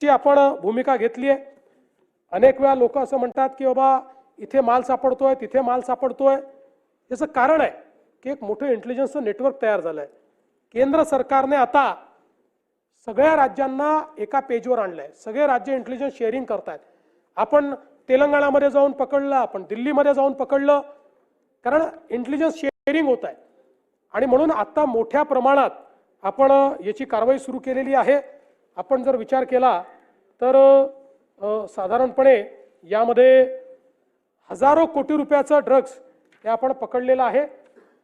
ची आपण भूमिका घेतली आहे। अनेक वेळा लोक असं म्हणतात की बाबा इथे माल सापडतोय, तिथे माल सापडतोय। याचं कारण आहे की एक मोठं इंटेलिजन्सचं नेटवर्क तयार झालंय। केंद्र सरकारने आता सगळ्या राज्यांना एका पेजवर आणलंय। सगळे राज्य इंटेलिजन्स शेअरिंग करतात। आपण तेलंगणामध्ये जाऊन पकडलं, आपण दिल्लीमध्ये जाऊन पकडलं, कारण इंटेलिजन्स शेअरिंग होत आहे। आणि म्हणून आता मोठ्या प्रमाणात आपण याची कारवाई सुरू केलेली आहे। आपण जर विचार केला तर साधारणपणे यामध्ये हजारो कोटी रुपयाचं ड्रग्स हे आपण पकडलेलं आहे।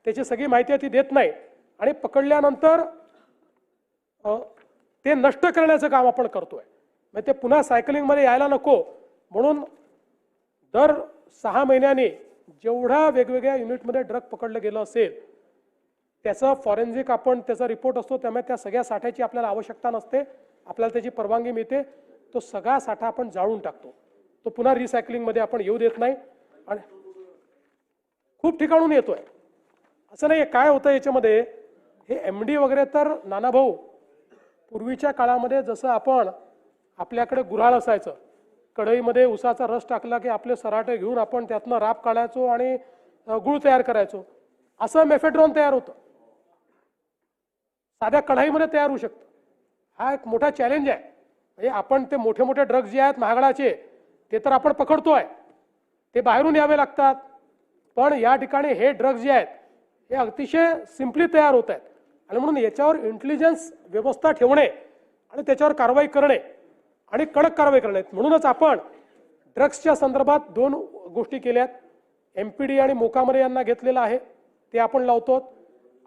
त्याची सगळी माहिती ती देत नाही आणि पकडल्यानंतर ते नष्ट करण्याचं काम आपण करतोय। म्हणजे ते पुन्हा सायकलिंगमध्ये यायला नको म्हणून दर 6 महिन्यांनी जेवढा वेगवेगळ्या युनिटमध्ये ड्रग पकडलं गेलं असेल त्याचा फॉरेन्सिक आपण त्याचा रिपोर्ट असतो, त्यामुळे त्या सगळ्या साठ्याची आपल्याला आवश्यकता नसते। आपल्याला त्याची परवानगी मिळते, तो सगळा साठा आपण जाळून टाकतो। तो पुन्हा रिसायकलिंगमध्ये आपण येऊ देत नाही आणि खूप ठिकाणून येतोय। असं नाही काय होतं याच्यामध्ये, हे एमडी वगैरे तर नाना भाऊ पूर्वीच्या काळामध्ये जसं आपण आपल्याकडे गुऱ्हाळ असायचं, कढईमध्ये उसाचा रस टाकला की आपले सराटे घेऊन आपण त्यातनं राब काढायचो आणि गुळ तयार करायचो। असं मेफेड्रॉन तयार होतं, साध्या कढईमध्ये तयार होऊ शकतं। हा एक मोठा चॅलेंज आहे। म्हणजे आपण ते मोठे मोठे ड्रग्ज जे आहेत महागडाचे ते तर आपण पकडतोय, ते बाहेरून यावे लागतात। पण या ठिकाणी हे ड्रग्ज जे आहेत हे अतिशय सिंपली तयार होत आहेत आणि म्हणून याच्यावर इंटेलिजन्स व्यवस्था ठेवणे आणि त्याच्यावर कारवाई करणे आणि कडक कारवाई करणे। म्हणूनच आपण ड्रग्सच्या संदर्भात 2 गोष्टी केल्यात। एमपीडी आणि मोकामध्ये यांना घेतलेलं आहे, ते आपण लावतो।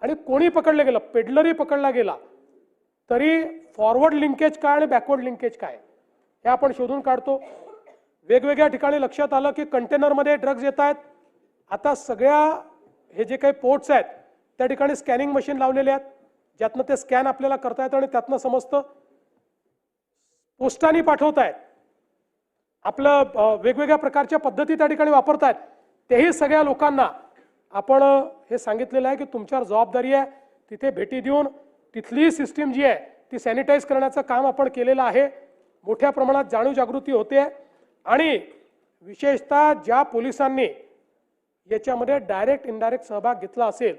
आणि कोणी पकडलं गेलं, पेडलरी पकडला गेला तरी फॉरवर्ड लिंकेज काय आणि बॅकवर्ड लिंकेज काय हे आपण शोधून काढतो। वेगवेगळ्या ठिकाणी लक्षात आलं की कंटेनरमध्ये ड्रग्ज येत आहेत। आता सगळ्या हे जे काही पोर्ट्स आहेत त्या ठिकाणी स्कॅनिंग मशीन लावलेले आहेत, ज्यातनं ते स्कॅन आपल्याला करता येतं आणि त्यातनं समजतं। पोस्टाने पाठवतायत, आपलं वेगवेगळ्या प्रकारच्या पद्धती त्या ठिकाणी वापरतायत। तेही सगळ्या लोकांना आपण हे सांगितलेलं आहे की तुमच्यावर जबाबदारी आहे। तिथे भेटी देऊन तिथली सिस्टीम जी आहे ती सॅनिटाईज करण्याचं काम आपण केलेलं आहे। मोठ्या प्रमाणात जाणीव जागृती होते आणि विशेषतः ज्या पोलिसांनी याच्यामध्ये डायरेक्ट इनडायरेक्ट सहभाग घेतला असेल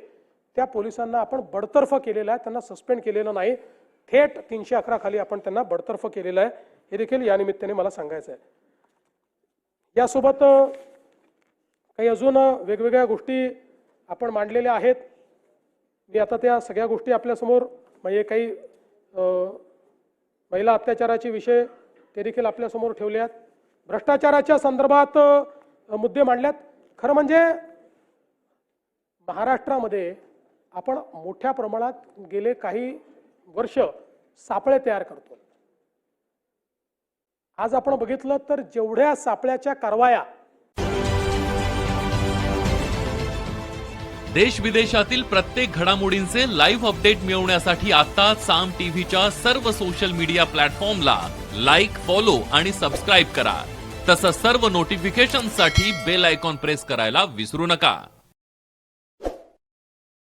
त्या पोलिसांना आपण बडतर्फ केलेलं आहे, त्यांना सस्पेंड केलेलं नाही। थेट 311 खाली आपण त्यांना बडतर्फ केलेलं आहे, हे देखील या निमित्ताने मला सांगायचं आहे। यासोबत काही अजून वेगवेगळ्या गोष्टी आपण मांडलेल्या आहेत। मी आता त्या सगळ्या गोष्टी आपल्यासमोर म्हणजे काही महिला अत्याचाराचे विषय ते देखील आपल्यासमोर ठेवले आहेत। भ्रष्टाचाराच्या संदर्भात मुद्दे मांडल्यात। खरं म्हणजे महाराष्ट्रामध्ये आपण मोठ्या प्रमाणात गेले काही वर्ष सापळे तयार करतो। आज आपण बघितलं तर जेवढ्या सापळ्याच्या कारवाया देश विदेशातील प्रत्येक घडामोडींचे लाईव्ह अपडेट मिळवण्यासाठी आता साम टीव्हीच्या सर्व सोशल मीडिया प्लॅटफॉर्मला लाईक, फॉलो आणि सबस्क्राईब करा। तसंच सर्व नोटिफिकेशनसाठी बेल आयकॉन प्रेस करायला विसरू नका।